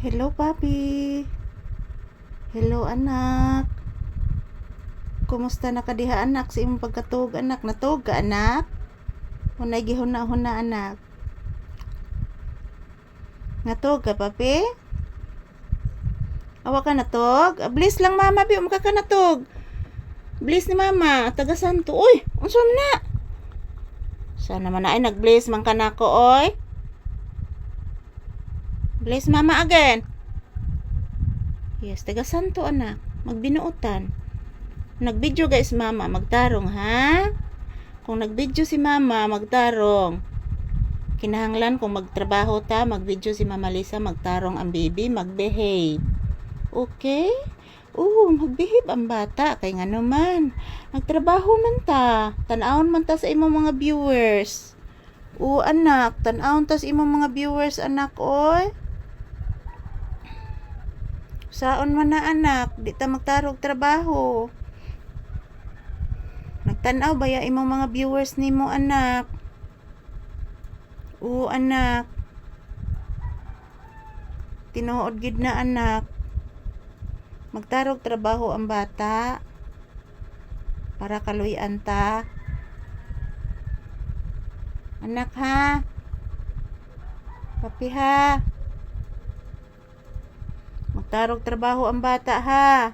Hello, papi. Hello, anak. Kumusta na ka diha, anak? Sa imong pagkatug, anak. Natug ka, anak? Hunay gihuna-huna, anak. Natug ka, papi? Awa ka natug? Bliss lang, mama, bi. Umka ka natug. Bliss ni mama. Tagasan to. Uy, unsa man na? Sana man na ay nag-bliss man ka na ko, oy. Bless mama again. Yes, taga santo anak. Magbinuotan. Nag-video guys mama, magtarong ha. Kung nag-video si mama, magtarong. Kinahanglan kung magtrabaho ta, mag-video si Mama Lisa, magtarong ang baby, mag-behave. Okay? Mag-behave ang bata. Kay nga naman, nagtrabaho man ta. Tanawon man ta sa imong mga viewers. Anak, tanawon ta sa imong mga viewers, anak, oy. Saon man na anak, di ta magtarog trabaho. Nagtanaw ba ya imong mga viewers nimo anak? Anak. Tinuod gid na anak. Magtarog trabaho ang bata para kaluy-an ta. Anak ha. Papi ha. Magtarog trabaho ang bata ha.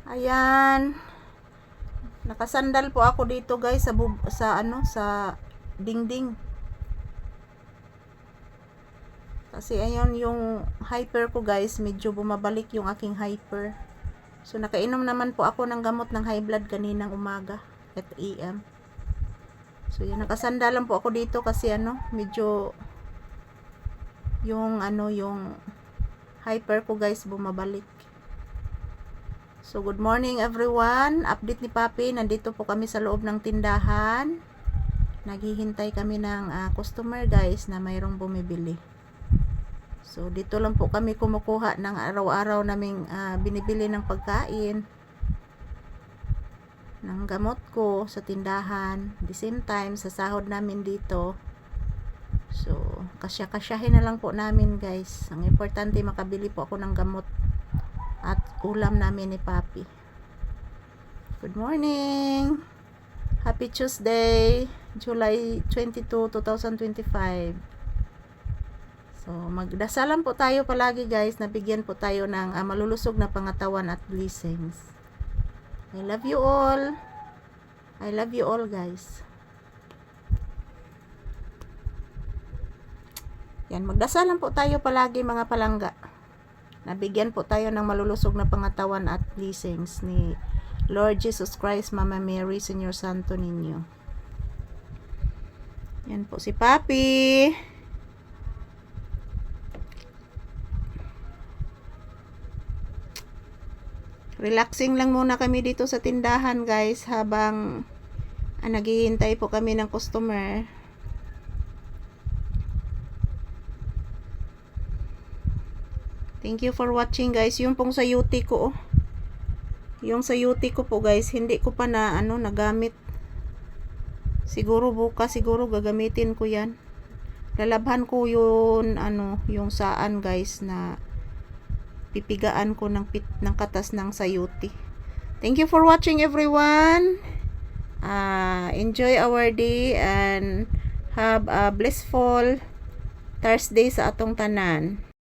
Ayan. Nakasandal po ako dito guys sa dingding. Kasi ayun yung hyper ko guys, medyo bumabalik yung aking hyper. So nakainom naman po ako ng gamot ng high blood kaninang umaga at AM. So yun, nakasandalan po ako dito kasi medyo yung hyper ko guys bumabalik. So good morning everyone. Update ni Papi, nandito po kami sa loob ng tindahan. Naghihintay kami ng customer guys na mayroong bumibili. So dito lang po kami kumukuha ng araw-araw naming binibili ng pagkain, ng gamot ko sa tindahan. The same time sa sahod namin dito. So kasya-kasyahin na lang po namin guys. Ang importante makabili po ako ng gamot at ulam namin ni Papi. Good morning. Happy Tuesday, July 22, 2025. So magdasalan po tayo palagi guys, na bigyan po tayo ng malulusog na pangatawan at blessings. I love you all. I love you all guys. Yan, magdasalan po tayo palagi mga palangga. Nabigyan po tayo ng malulusog na pangatawan at blessings ni Lord Jesus Christ, Mama Mary, Senyor Santo Niño. Yan po si Papi. Relaxing lang muna kami dito sa tindahan guys habang naghihintay po kami ng customer. Thank you for watching guys. Yung pong sayuti ko, yung sayuti ko po guys, hindi ko pa na nagamit. Siguro bukas, siguro gagamitin ko yan. Lalabhan ko yun, yung saan guys na pipigaan ko ng katas ng sayuti. Thank you for watching everyone. Enjoy our day and have a blissful Thursday sa atong tanan.